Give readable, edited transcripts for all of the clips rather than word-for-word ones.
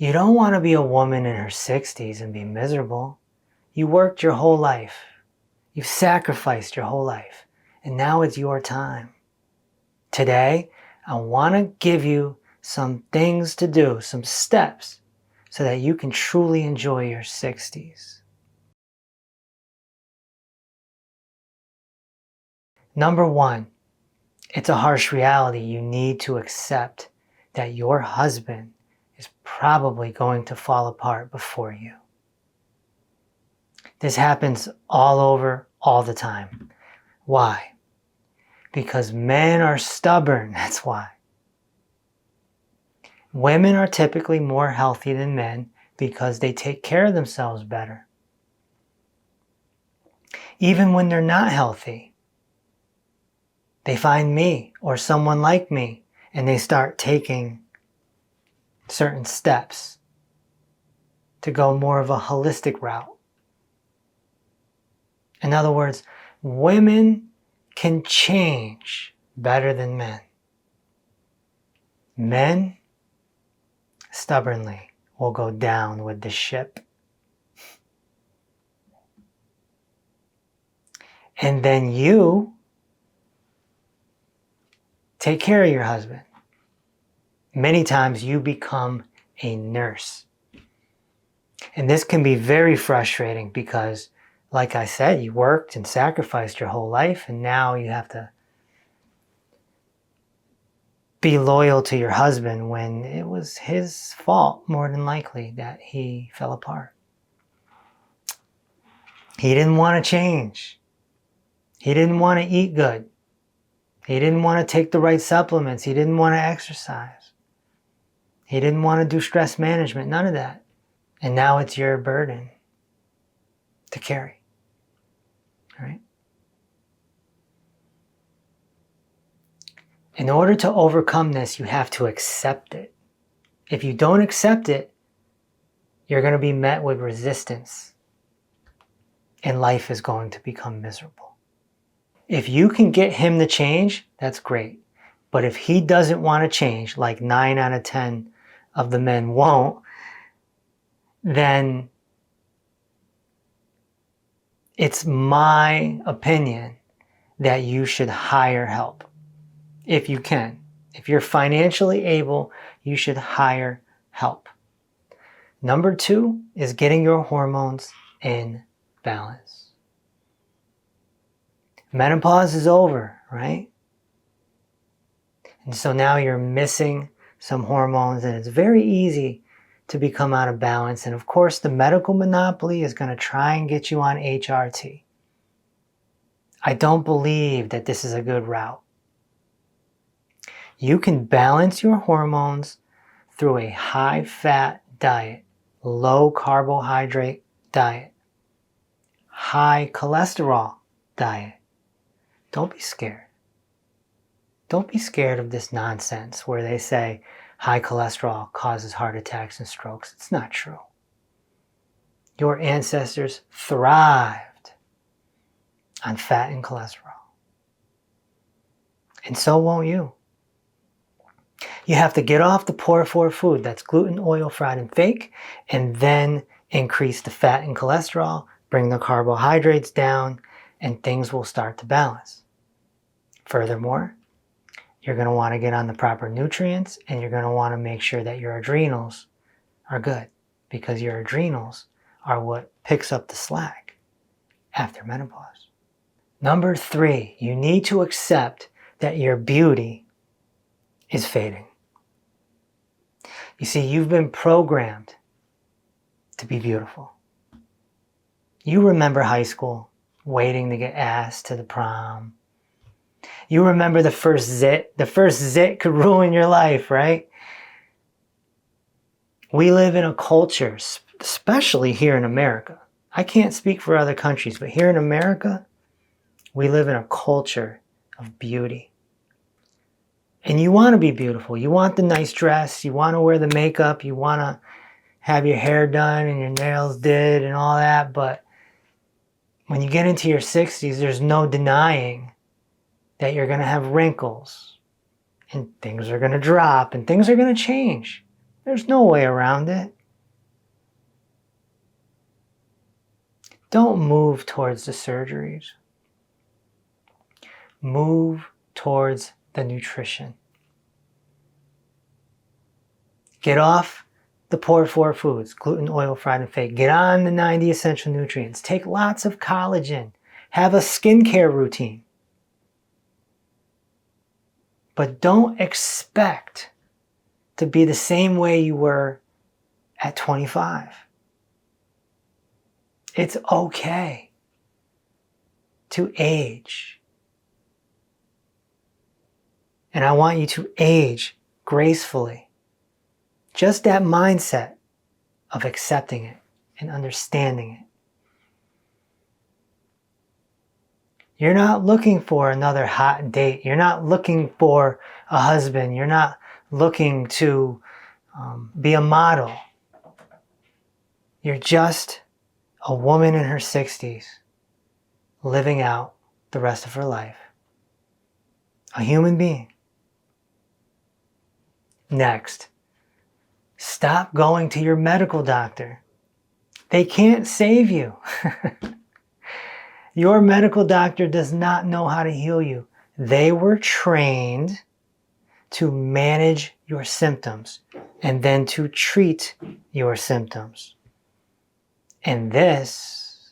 You don't want to be a woman in her 60s and be miserable. You worked your whole life. You've sacrificed your whole life. And now it's your time. Today, I want to give you some things to do, some steps, so that you can truly enjoy your 60s. Number one, it's a harsh reality. You need to accept that your husband is probably going to fall apart before you. This happens all over, all the time. Why? Because men are stubborn, that's why. Women are typically more healthy than men because they take care of themselves better. Even when they're not healthy, they find me or someone like me and they start taking certain steps to go more of a holistic route. In other words, women can change better than men. Men stubbornly will go down with the ship. And then you take care of your husband. Many times you become a nurse. And this can be very frustrating because, like I said, you worked and sacrificed your whole life, and now you have to be loyal to your husband when it was his fault, more than likely, that he fell apart. He didn't want to change. He didn't want to eat good. He didn't want to take the right supplements. He didn't want to exercise. He didn't want to do stress management, none of that. And now it's your burden to carry, right? In order to overcome this, you have to accept it. If you don't accept it, you're going to be met with resistance, and life is going to become miserable. If you can get him to change, that's great. But if he doesn't want to change, like 9 out of 10 of the men won't, then it's my opinion that you should hire help. If you can. If you're financially able, you should hire help. Number 2 is getting your hormones in balance. Menopause is over, right? And so now you're missing some hormones, and it's very easy to become out of balance. And of course, the medical monopoly is going to try and get you on HRT. I don't believe that this is a good route. You can balance your hormones through a high-fat diet, low-carbohydrate diet, high-cholesterol diet. Don't be scared. Don't be scared of this nonsense where they say high cholesterol causes heart attacks and strokes. It's not true. Your ancestors thrived on fat and cholesterol. And so won't you. You have to get off the poor for food that's gluten, oil, fried, and fake, and then increase the fat and cholesterol, bring the carbohydrates down, and things will start to balance. Furthermore, you're going to want to get on the proper nutrients, and you're going to want to make sure that your adrenals are good, because your adrenals are what picks up the slack after menopause. Number 3, you need to accept that your beauty is fading. You see, you've been programmed to be beautiful. You remember high school, waiting to get asked to the prom. You remember the first zit. The first zit could ruin your life, right? We live in a culture, especially here in America. I can't speak for other countries, but here in America, we live in a culture of beauty. And you want to be beautiful. You want the nice dress. You want to wear the makeup. You want to have your hair done and your nails did and all that. But when you get into your 60s, there's no denying that you're going to have wrinkles, and things are going to drop, and things are going to change. There's no way around it. Don't move towards the surgeries. Move towards the nutrition. Get off the poor four foods, gluten, oil, fried, and fake. Get on the 90 essential nutrients. Take lots of collagen. Have a skincare routine. But don't expect to be the same way you were at 25. It's okay to age. And I want you to age gracefully. Just that mindset of accepting it and understanding it. You're not looking for another hot date. You're not looking for a husband. You're not looking to be a model. You're just a woman in her 60s living out the rest of her life. A human being. Next, stop going to your medical doctor. They can't save you. Your medical doctor does not know how to heal you. They were trained to manage your symptoms and then to treat your symptoms. And this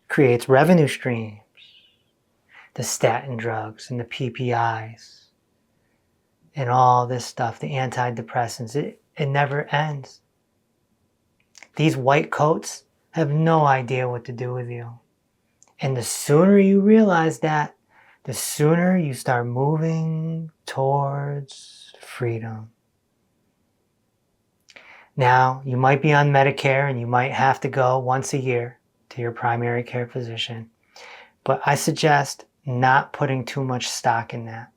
creates revenue streams. The statin drugs and the PPIs and all this stuff, the antidepressants, it never ends. These white coats have no idea what to do with you. And the sooner you realize that, the sooner you start moving towards freedom. Now, you might be on Medicare and you might have to go once a year to your primary care physician. But I suggest not putting too much stock in that.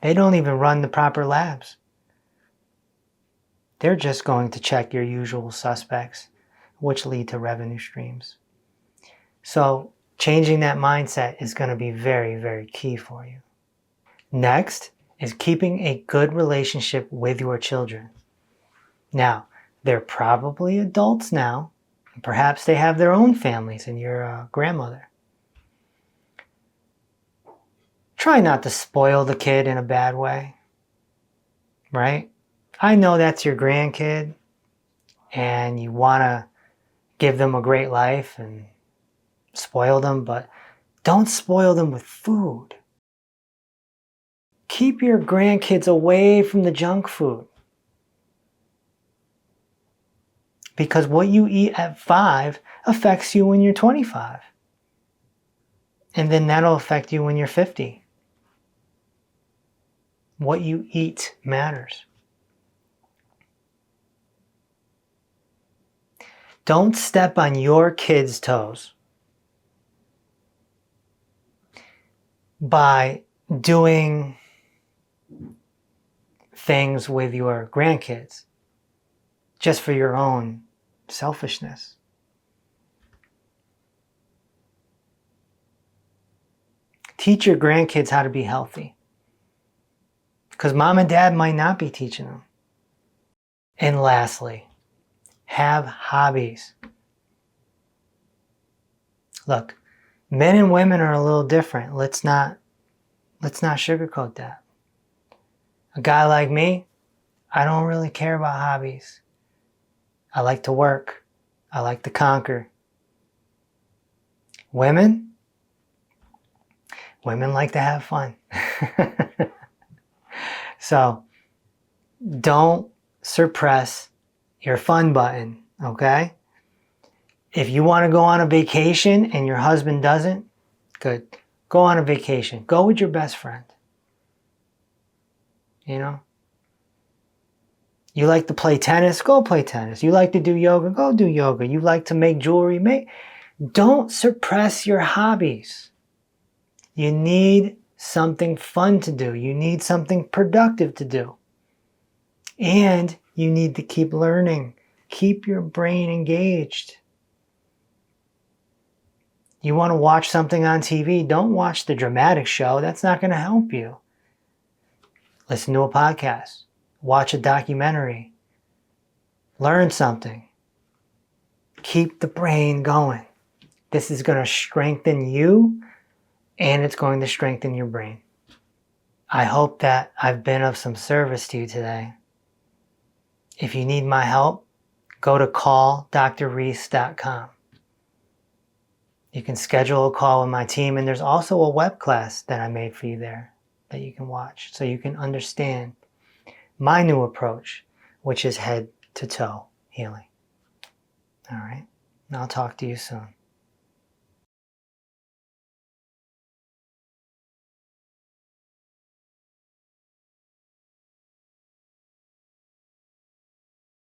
They don't even run the proper labs. They're just going to check your usual suspects, which lead to revenue streams. So changing that mindset is going to be very, very key for you. Next is keeping a good relationship with your children. Now, they're probably adults now. And perhaps they have their own families and you're a grandmother. Try not to spoil the kid in a bad way, right? I know that's your grandkid and you want to give them a great life and spoil them, but don't spoil them with food. Keep your grandkids away from the junk food. Because what you eat at 5 affects you when you're 25. And then that'll affect you when you're 50. What you eat matters. Don't step on your kids' toes by doing things with your grandkids just for your own selfishness. Teach your grandkids how to be healthy. Because mom and dad might not be teaching them. And lastly, have hobbies. Look, men and women are a little different. Let's not sugarcoat that. A guy like me, I don't really care about hobbies. I like to work. I like to conquer. Women like to have fun. So don't suppress your fun button, okay? If you want to go on a vacation and your husband doesn't, good. Go on a vacation. Go with your best friend. You know? You like to play tennis? Go play tennis. You like to do yoga? Go do yoga. You like to make jewelry? Don't suppress your hobbies. You need something fun to do. You need something productive to do. And you need to keep learning. Keep your brain engaged. You want to watch something on TV? Don't watch the dramatic show. That's not going to help you. Listen to a podcast. Watch a documentary. Learn something. Keep the brain going. This is going to strengthen you and it's going to strengthen your brain. I hope that I've been of some service to you today. If you need my help, go to calldrreese.com. You can schedule a call with my team, and there's also a web class that I made for you there that you can watch so you can understand my new approach, which is head to toe healing. All right, and I'll talk to you soon.